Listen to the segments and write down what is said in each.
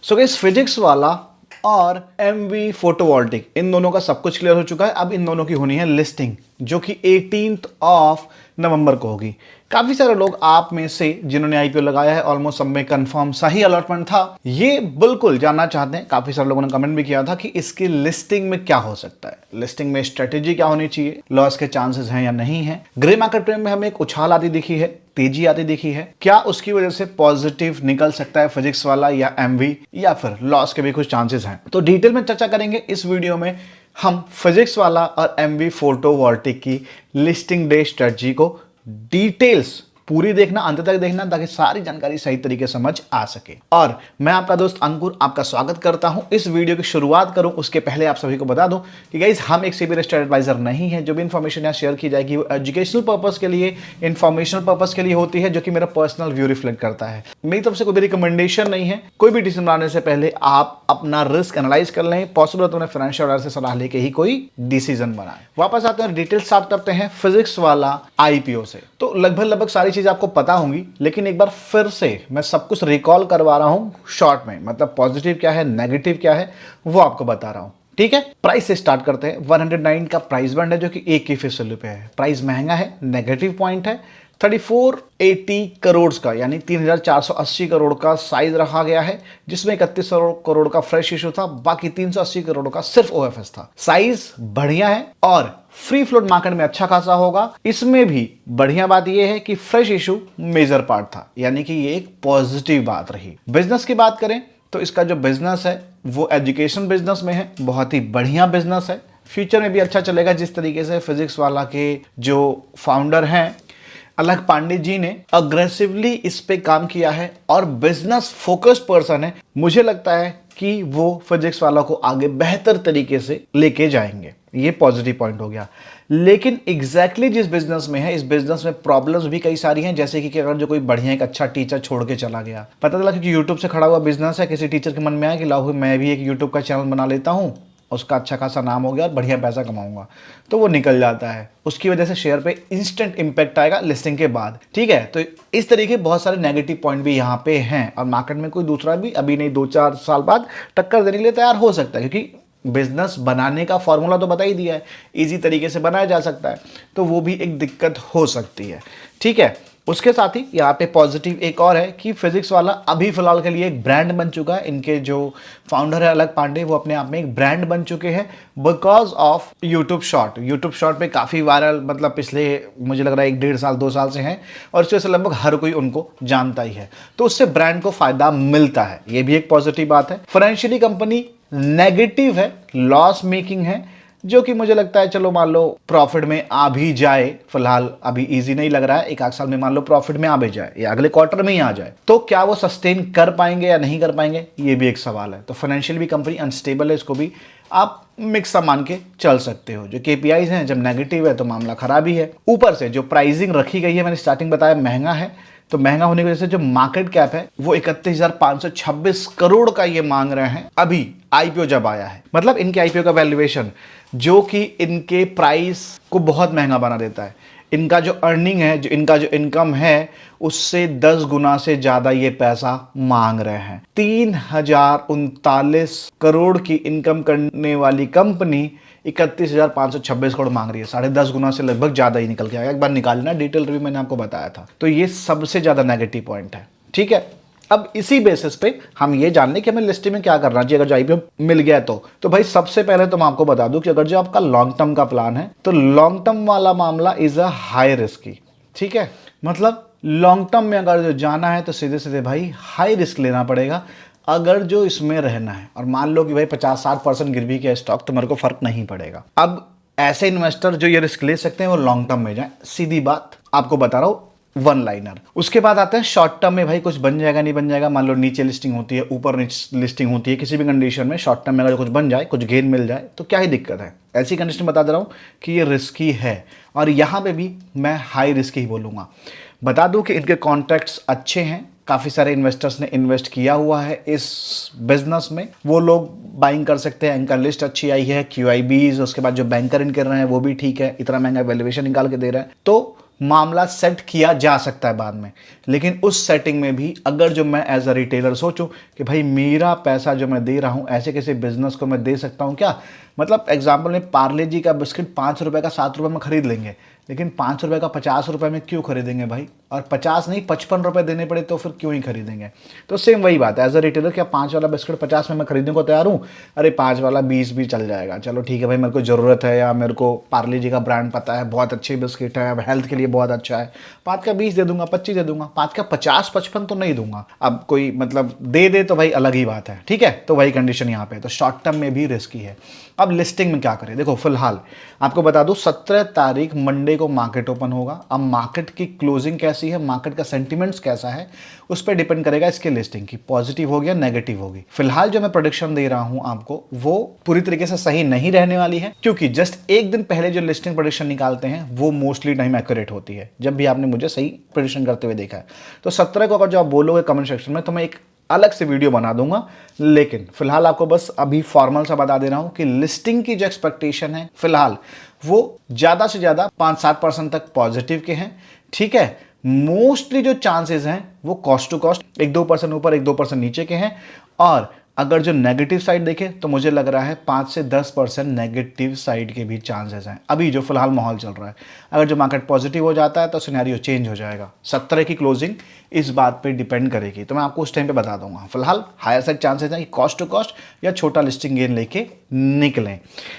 So guys physics वाला और MV photovoltaic इन दोनों का सब कुछ क्लियर हो चुका है। अब इन दोनों की होनी है लिस्टिंग, जो कि 18 ऑफ नवंबर को होगी। काफी सारे लोग आप में से जिन्होंने IPO लगाया है, ऑलमोस्ट सब में कंफर्म सही अलॉटमेंट था, ये बिल्कुल जानना चाहते हैं। काफी सारे लोगों ने कमेंट भी किया था कि इसकी लिस्टिंग में क्या हो सकता है, लिस्टिंग में स्ट्रेटेजी क्या होनी चाहिए, लॉस के चांसेस हैं या नहीं है। ग्रे मार्केट में हमें एक उछाल आती दिखी है, तेजी आती दिखी है, क्या उसकी वजह से पॉजिटिव निकल सकता है फिजिक्स वाला या MV, या फिर लॉस के भी कुछ चांसेस हैं। तो डिटेल में चर्चा करेंगे इस वीडियो में। हम फिजिक्स वाला और MV फोटोवोल्टिक की लिस्टिंग डे स्ट्रेटजी को डिटेल्स पूरी देखना, अंत तक देखना, ताकि सारी जानकारी सही तरीके समझ आ सके। और मैं आपका दोस्त अंकुर आपका स्वागत करता हूं। इस वीडियो की शुरुआत करूं उसके पहले आप सभी को बता दूं कि गाइस हम एक सेबी रजिस्टर्ड एडवाइजर नहीं है। जो भी इंफॉर्मेशन यहाँ शेयर की जाएगी वो एजुकेशनल पर्पस के लिए, इंफॉर्मेशनल पर्पस के लिए होती है, जो कि मेरा पर्सनल व्यू रिफ्लेक्ट करता है। मेरी तरफ से कोई भी रिकमेंडेशन नहीं है। कोई भी डिसीजन बनाने से पहले आप अपना रिस्क एनालाइज कर लें, पॉसिबल तो फाइनेंशियल एडवाइजर से सलाह लेके ही कोई डिसीजन बनाए। वापस आते हैं, डिटेल्स स्टार्ट करते हैं फिजिक्स वाला IPO से। तो लगभग सारी चीज आपको पता होंगी, लेकिन एक बार फिर से मैं सब कुछ रिकॉल करवा रहा हूं शॉर्ट में, मतलब पॉजिटिव क्या है, नेगेटिव क्या है, वो आपको बता रहा हूं। ठीक है, प्राइस से स्टार्ट करते हैं। 109 का प्राइस बैंड है, जो कि 1 की फेस वैल्यू पे है। प्राइस महंगा है, नेगेटिव पॉइंट है। 3480 करोड़ का, यानी 3480 करोड़ का साइज रखा गया है, जिसमें 31 करोड़ का फ्रेश इशू था, बाकी 380 करोड़ का सिर्फ OFS था। साइज बढ़िया है और फ्री फ्लोट मार्केट में अच्छा खासा होगा। इसमें भी बढ़िया बात यह है कि फ्रेश इशू मेजर पार्ट था, यानी कि ये एक पॉजिटिव बात रही। बिजनेस की बात करें तो इसका जो बिजनेस है वो एजुकेशन बिजनेस में है, बहुत ही बढ़िया बिजनेस है। फ्यूचर में भी अच्छा चलेगा, जिस तरीके से फिजिक्स वाला के जो फाउंडर हैं अलख पांडे जी ने अग्रेसिवली इस पे काम किया है और बिजनेस फोकस्ड पर्सन है। मुझे लगता है कि वो फिजिक्स वाला को आगे बेहतर तरीके से लेके जाएंगे। ये पॉजिटिव पॉइंट हो गया। लेकिन एग्जैक्टली जिस बिजनेस में है, इस बिजनेस में प्रॉब्लम्स भी कई सारी हैं। जैसे कि अगर जो कोई बढ़िया एक अच्छा टीचर छोड़ के चला गया, पता चला कि यूट्यूब से खड़ा हुआ बिजनेस है, किसी टीचर के मन में आया कि लाओ मैं भी एक यूट्यूब का चैनल बना लेता हूँ, उसका अच्छा खासा नाम हो गया और बढ़िया पैसा कमाऊंगा, तो वो निकल जाता है। उसकी वजह से शेयर पे इंस्टेंट इंपैक्ट आएगा लिस्टिंग के बाद। ठीक है, तो इस तरीके बहुत सारे नेगेटिव पॉइंट भी यहाँ पे हैं और मार्केट में कोई दूसरा भी अभी नहीं 2-4 साल बाद टक्कर देने के लिए तैयार हो सकता है, क्योंकि बिजनेस बनाने का फॉर्मूला तो बता ही दिया है, इजी तरीके से बनाया जा सकता है, तो वो भी एक दिक्कत हो सकती है। ठीक है, उसके साथ ही यहाँ पे पॉजिटिव एक और है कि फिजिक्स वाला अभी फिलहाल के लिए एक ब्रांड बन चुका है। इनके जो फाउंडर है अलख पांडे, वो अपने आप में एक ब्रांड बन चुके हैं बिकॉज ऑफ यूट्यूब शॉर्ट पे काफ़ी वायरल, मतलब पिछले मुझे लग रहा है 1-1.5 साल 2 साल से हैं, और इसकी वजह से लगभग हर कोई उनको जानता ही है, तो उससे ब्रांड को फायदा मिलता है। ये भी एक पॉजिटिव बात है। फाइनेंशियली कंपनी नेगेटिव है, लॉस मेकिंग है, जो कि मुझे लगता है चलो मान लो प्रॉफिट में आ भी जाए, फिलहाल अभी इजी नहीं लग रहा है, 1-8 साल में मान लो प्रॉफिट में आ भी जाए या अगले क्वार्टर में ही आ जाए, तो क्या वो सस्टेन कर पाएंगे या नहीं कर पाएंगे, ये भी एक सवाल है। तो फाइनेंशियल भी कंपनी अनस्टेबल है, इसको भी आप मिक्स मान के चल सकते हो। जो KPIs हैं, जब नेगेटिव है तो मामला खराब ही है। ऊपर से जो प्राइसिंग रखी गई है, मैंने स्टार्टिंग बताया महंगा है, तो महंगा होने की वजह से जो मार्केट कैप है वो 31,526 करोड़ का ये मांग रहे हैं अभी IPO जब आया है। मतलब इनके IPO का वैल्यूएशन, जो कि इनके प्राइस को बहुत महंगा बना देता है। इनका जो अर्निंग है, जो इनका जो इनकम है, उससे 10 गुना से ज्यादा ये पैसा मांग रहे हैं। 3039 करोड़ की इनकम करने वाली कंपनी 31,526 करोड़ मांग रही है, 10.5 गुना से लगभग ज्यादा ही निकल के आएगा। एक बार निकालना, डिटेल रिव्यू मैंने आपको बताया था। तो ये सबसे ज्यादा नेगेटिव पॉइंट है। ठीक है, अब इसी बेसिस पे हम ये जान लें कि हमें लिस्ट में क्या करना चाहिए अगर जो IPO मिल गया तो भाई सबसे पहले तो मैं आपको बता दूं कि अगर जो आपका लॉन्ग टर्म का प्लान है, तो लॉन्ग टर्म वाला मामला इज अ हाई रिस्की। ठीक है, मतलब लॉन्ग टर्म में अगर जो जाना है तो सीधे सीधे भाई हाई रिस्क लेना पड़ेगा अगर जो इसमें रहना है। और मान लो कि भाई 50-60% गिर भी गया स्टॉक, तो मेरे को फर्क नहीं पड़ेगा। अब ऐसे इन्वेस्टर जो ये रिस्क ले सकते हैं वो लॉन्ग टर्म में जाए, सीधी बात आपको बता रहा हूं, वन लाइनर। उसके बाद आता है शॉर्ट टर्म में, भाई कुछ बन जाएगा नहीं बन जाएगा, मान लो नीचे लिस्टिंग होती है, ऊपर नीचे लिस्टिंग होती है, किसी भी कंडीशन में शॉर्ट टर्म में अगर कुछ बन जाए, कुछ गेन मिल जाए, तो क्या ही दिक्कत है। ऐसी कंडीशन बता दे रहा हूं कि ये रिस्की है, और यहां पे भी मैं हाई रिस्क ही बोलूंगा। बता दूं कि इनके कॉन्ट्रैक्ट्स अच्छे हैं, काफ़ी सारे इन्वेस्टर्स ने इन्वेस्ट किया हुआ है इस बिजनेस में, वो लोग बाइंग कर सकते हैं। इनका लिस्ट अच्छी आई है, QIBs, उसके बाद जो बैंकर इन कर रहे हैं वो भी ठीक है, इतना महंगा वैल्यूएशन निकाल के दे रहे हैं, तो मामला सेट किया जा सकता है बाद में। लेकिन उस सेटिंग में भी अगर जो मैं एज अ रिटेलर सोचूं कि भाई मेरा पैसा जो मैं दे रहा हूं ऐसे किसी बिजनेस को मैं दे सकता हूं क्या, मतलब एग्जाम्पल में पार्ले जी का बिस्किट 5 रुपए का 7 रुपए में खरीद लेंगे, लेकिन 5 रुपए का 50 रुपए में क्यों खरीदेंगे भाई, और 50 नहीं 55 रुपए देने पड़े तो फिर क्यों ही खरीदेंगे। तो सेम वही बात है, एज अ रिटेलर क्या 5 वाला बिस्किट 50 में मैं खरीदने को तैयार हूँ, अरे 5 वाला 20 भी चल जाएगा, चलो ठीक है भाई मेरे को ज़रूरत है, या मेरे को पार्ले जी का ब्रांड पता है बहुत अच्छी बिस्किट है, हेल्थ के लिए बहुत अच्छा है, 5 का 20 दे दूंगा, 25 दे दूंगा, 5 का 50 55 तो नहीं दूंगा। अब कोई मतलब दे तो भाई अलग ही बात है, ठीक है। तो वही कंडीशन यहाँ पे, तो शॉर्ट टर्म में भी रिस्की है। अब लिस्टिंग में क्या करें, देखो फिलहाल आपको बता दूं 17 तारीख मंडे को मार्केट ओपन होगा। अब मार्केट की क्लोजिंग कैसी है, मार्केट का सेंटिमेंट्स कैसा है, उस पर डिपेंड करेगा इसके लिस्टिंग की, पॉजिटिव होगी या नेगेटिव होगी। फिलहाल जो मैं प्रोडिक्शन दे रहा हूं आपको वो पूरी तरीके से सही नहीं रहने वाली है, क्योंकि जस्ट एक दिन पहले जो लिस्टिंग प्रोडिक्शन निकालते हैं वो मोस्टली टाइम एक्यूरेट होती है, जब भी आपने मुझे सही प्रोडिक्शन करते हुए देखा है। तो 17 को अगर जो आप बोलोगे कमेंट सेक्शन में तो मैं एक अलग से वीडियो बना दूंगा, लेकिन फिलहाल आपको बस अभी फॉर्मल सा बता दे रहा हूं कि लिस्टिंग की जो एक्सपेक्टेशन है फिलहाल वो ज्यादा से ज्यादा 5-7% तक पॉजिटिव के हैं, ठीक है। मोस्टली जो चांसेस हैं वो कॉस्ट टू कॉस्ट 1-2% ऊपर 1-2% नीचे के हैं, और अगर जो नेगेटिव साइड देखें तो मुझे लग रहा है 5 से 10% नेगेटिव साइड के भी चांसेस हैं अभी जो फिलहाल माहौल चल रहा है। अगर जो मार्केट पॉजिटिव हो जाता है तो सिनेरियो चेंज हो जाएगा। 17 की क्लोजिंग इस बात पे डिपेंड करेगी, तो मैं आपको उस टाइम पे बता दूंगा। फिलहाल हायर साइड चांसेस हैं कि कॉस्ट टू कॉस्ट या छोटा लिस्टिंग गेन लेके निकलें।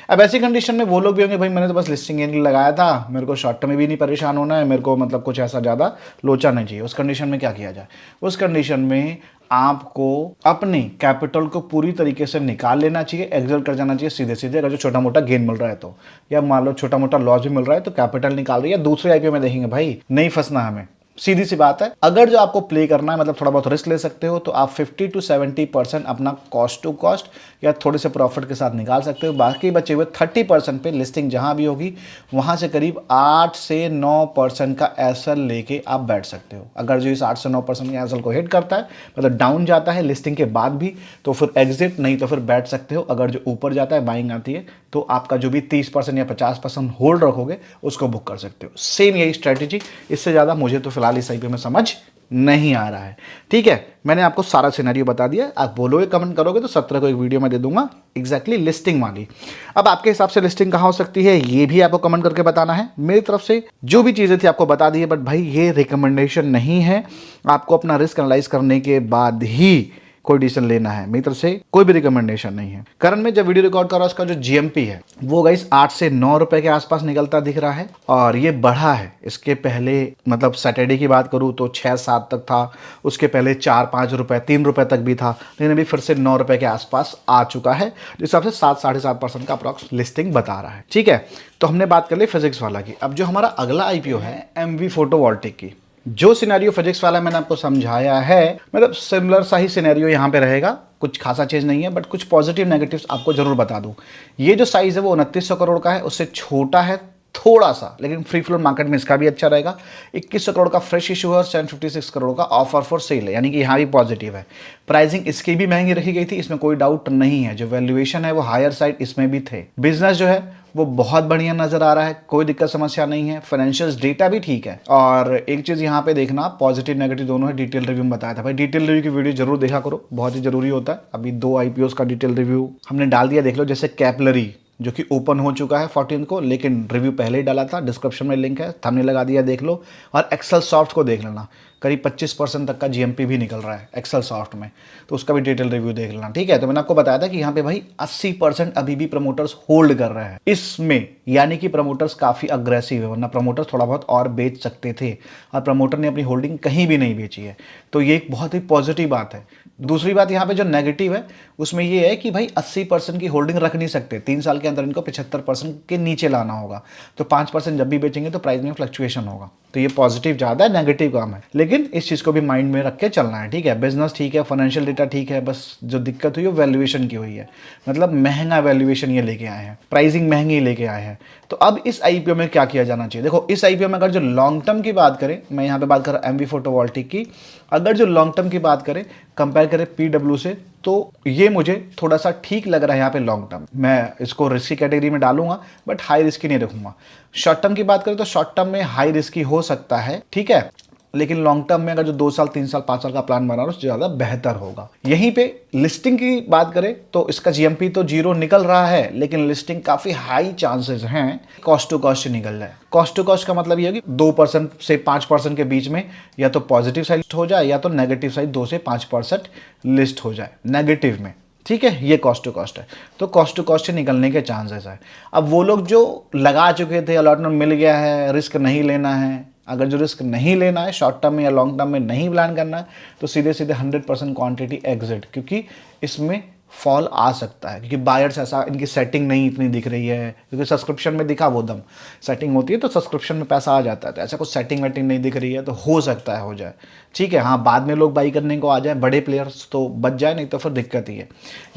अब ऐसी कंडीशन में वो लोग भी होंगे भाई मैंने तो बस लिस्टिंग गेन लगाया था, मेरे को शॉर्ट टर्म में भी नहीं परेशान होना है, मेरे को मतलब कुछ ऐसा ज़्यादा लोचा नहीं चाहिए। उस कंडीशन में क्या किया जाए, उस कंडीशन में आपको अपने कैपिटल को पूरी तरीके से निकाल लेना चाहिए, एग्जिट कर जाना चाहिए सीधे सीधे। अगर जो छोटा मोटा गेन मिल रहा है तो, या मान लो छोटा मोटा लॉस भी मिल रहा है तो कैपिटल निकाल रही है, दूसरे आईपीओ में देखेंगे भाई, नहीं फंसना हमें, सीधी सी बात है। अगर जो आपको प्ले करना है मतलब थोड़ा बहुत रिस्क ले सकते हो तो आप 50 to 70% अपना कॉस्ट टू कॉस्ट या थोड़े से प्रॉफिट के साथ निकाल सकते हो। बाकी बचे हुए 30% पे लिस्टिंग जहां भी होगी वहां से करीब 8 से 9% का एसएल लेके आप बैठ सकते हो। अगर जो इस 8 से 9% के एसएल को हिट करता है मतलब डाउन जाता है लिस्टिंग के बाद भी तो फिर एग्जिट, नहीं तो फिर बैठ सकते हो। अगर जो ऊपर जाता है बाइंग आती है तो आपका जो भी 30% या 50% होल्ड रखोगे उसको बुक कर सकते हो। सेम यही स्ट्रेटेजी, इससे ज़्यादा मुझे तो फिलहाल इस आईपीओ में समझ नहीं आ रहा है, ठीक है। मैंने आपको सारा सिनेरियो बता दिया, आप बोलोगे कमेंट करोगे तो 17 को एक वीडियो में दे दूंगा एग्जैक्टली लिस्टिंग वाली। अब आपके हिसाब से लिस्टिंग कहाँ हो सकती है ये भी आपको कमेंट करके बताना है। मेरी तरफ से जो भी चीज़ें थी आपको बता दी है, बट भाई ये रिकमेंडेशन नहीं है, आपको अपना रिस्क एनालाइज करने के बाद ही कोई डिसीजन लेना है। मेरी तरफ से कोई भी रिकमेंडेशन नहीं है। करंट में जब वीडियो रिकॉर्ड कर रहा है उसका जो जीएमपी है वो गाइस 8 से 9 रुपए के आसपास निकलता दिख रहा है, और ये बढ़ा है। इसके पहले मतलब सैटरडे की बात करूं तो 6-7 तक था, उसके पहले 4-5 रुपए 3 रुपए तक भी था, लेकिन अभी फिर से 9 रुपए के आसपास आ चुका है, जिस हिसाब से 7-7.5% का अप्रॉक्स लिस्टिंग बता रहा है, ठीक है। तो हमने बात कर ली फिजिक्स वाला की। अब जो हमारा अगला आईपीओ है एमवी फोटोवोल्टिक की, जो सिनेरियो फिजिक्स वाला मैंने आपको समझाया है मतलब सिमिलर सा ही सिनेरियो यहाँ पे रहेगा, कुछ खासा चीज नहीं है, बट कुछ पॉजिटिव नेगेटिव्स आपको जरूर बता दूं। ये जो साइज है वो 2900 करोड़ का है, उससे छोटा है थोड़ा सा, लेकिन फ्री फ्लोट मार्केट में इसका भी अच्छा रहेगा। 2100 करोड़ का फ्रेश इशू है और 756 करोड़ का ऑफर फॉर सेल है, यानी कि यहाँ भी पॉजिटिव है। प्राइसिंग इसकी भी महंगी रखी गई थी, इसमें कोई डाउट नहीं है। जो वैल्यूएशन है वो हायर साइड इसमें भी थे। बिजनेस जो है वो बहुत बढ़िया नजर आ रहा है, कोई दिक्कत समस्या नहीं है। फाइनेंशियल डेटा भी ठीक है। और एक चीज यहाँ पे देखना, पॉजिटिव नेगेटिव दोनों है, डिटेल रिव्यू में बताया था भाई, डिटेल रिव्यू की वीडियो जरूर देखा करो, बहुत ही जरूरी होता है। अभी 2 आईपीओ का डिटेल रिव्यू हमने डाल दिया, देख लो। जैसे कैपलरी जो कि ओपन हो चुका है 14 को, लेकिन रिव्यू पहले ही डाला था, डिस्क्रिप्शन में लिंक है, थंबनेल लगा दिया, देख लो। और एक्सेल सॉफ्ट को देख लेना, करीब 25% तक का जीएमपी भी निकल रहा है एक्सेल सॉफ्ट में, तो उसका भी डिटेल रिव्यू देख लेना, ठीक है। तो मैंने आपको बताया था कि यहाँ पे भाई 80% अभी भी प्रमोटर्स होल्ड कर रहे हैं इसमें, यानी कि प्रमोटर्स काफी अग्रेसिव है, वरना प्रमोटर्स थोड़ा बहुत और बेच सकते थे, और प्रमोटर ने अपनी होल्डिंग कहीं भी नहीं बेची है, तो ये एक बहुत ही पॉजिटिव बात है। दूसरी बात यहाँ पे जो नेगेटिव है उसमें ये है कि भाई 80% की होल्डिंग रख नहीं सकते, 3 साल के अंदर इनको 75% के नीचे लाना होगा, तो 5% जब भी बेचेंगे तो प्राइस में फ्लक्चुएशन होगा। तो ये पॉजिटिव ज्यादा है, नेगेटिव कम है, लेकिन इस चीज को भी माइंड में रख के चलना है, ठीक है। बिजनेस ठीक है, फाइनेंशियल डेटा ठीक है, बस जो दिक्कत हुई है वैल्यूएशन की हुई है, मतलब महंगा वैल्यूएशन ये लेके आए हैं, प्राइसिंग महंगी लेके आए हैं। तो अब इस आईपीओ में क्या किया जाना चाहिए, देखो इस आईपीओ में अगर जो लॉन्ग टर्म की बात करें, मैं यहाँ पे बात कर रहा हूँ एमवी फोटोवोल्टिक की, अगर जो लॉन्ग टर्म की बात करें कंपेयर करें पीडब्ल्यू से, तो ये मुझे थोड़ा सा ठीक लग रहा है यहाँ पे लॉन्ग टर्म। मैं इसको रिस्की कैटेगरी में डालूंगा बट हाई रिस्की नहीं रखूंगा। शॉर्ट टर्म की बात करें तो शॉर्ट टर्म में हाई रिस्की हो सकता है, ठीक है, लेकिन लॉन्ग टर्म में अगर जो 2 साल 3 साल 5 साल का प्लान बना रहा है उससे ज़्यादा बेहतर होगा। यहीं पे लिस्टिंग की बात करें तो इसका जीएमपी तो 0 निकल रहा है, लेकिन लिस्टिंग काफ़ी हाई चांसेस हैं कॉस्ट टू कॉस्ट निकल जाए। कॉस्ट टू कॉस्ट का मतलब ये है कि 2% से 5% के बीच में या तो पॉजिटिव साइड हो जाए या तो नेगेटिव साइड 2 से 5% लिस्ट हो जाए नेगेटिव में, ठीक है, ये कॉस्ट टू कॉस्ट है। तो कॉस्ट टू कॉस्ट से निकलने के चांसेस है। अब वो लोग जो लगा चुके थे, अलॉटमेंट मिल गया है, रिस्क नहीं लेना है, अगर जो रिस्क नहीं लेना है, शॉर्ट टर्म में या लॉन्ग टर्म में नहीं प्लान करना है, तो सीधे सीधे 100% क्वांटिटी एग्जिट, क्योंकि इसमें फॉल आ सकता है, क्योंकि बायर्स ऐसा, इनकी सेटिंग नहीं इतनी दिख रही है, क्योंकि सब्सक्रिप्शन में दिखा वो दम सेटिंग होती है तो सब्सक्रिप्शन में पैसा आ जाता है, तो ऐसा कुछ सेटिंग वेटिंग नहीं दिख रही है, तो हो सकता है हो जाए, ठीक है। हाँ, बाद में लोग बाई करने को आ जाए, बड़े प्लेयर्स तो बच जाए, नहीं तो फिर दिक्कत ही है।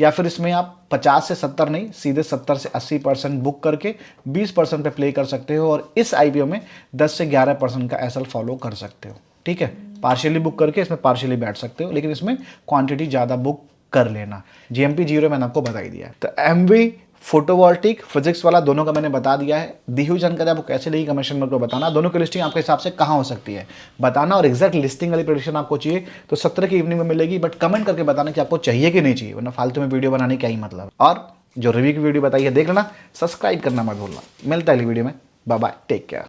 या फिर इसमें आप 50 से 70 नहीं, सीधे 70 से 80% बुक करके 20% पे प्ले कर सकते हो, और इस आईपीओ में 10 से 11% का एसएल फॉलो कर सकते हो, ठीक है। पार्शियली बुक करके इसमें पार्शियली बैठ सकते हो, लेकिन इसमें क्वांटिटी ज़्यादा बुक कर लेना। जीएमपी 0 मैंने आपको बता ही दिया है। तो एमवी, फोटोवोल्टिक, फिजिक्स वाला दोनों का मैंने बता दिया है। दी हुई जानकारी आपको कैसे लगी कमेंट में को बताना। दोनों की लिस्टिंग आपके हिसाब से कहाँ हो सकती है बताना, और एग्जैक्ट लिस्टिंग वाली प्रेडिक्शन आपको चाहिए तो 17 की इवनिंग में मिलेगी, बट कमेंट करके बताना कि आपको चाहिए कि नहीं चाहिए, वरना फालतू में वीडियो बनाने का ही मतलब। और जो रिव्यू की वीडियो बताई है देख लेना, सब्सक्राइब करना मत भूलना। मिलता है अगली वीडियो में, बाय बाय, टेक केयर।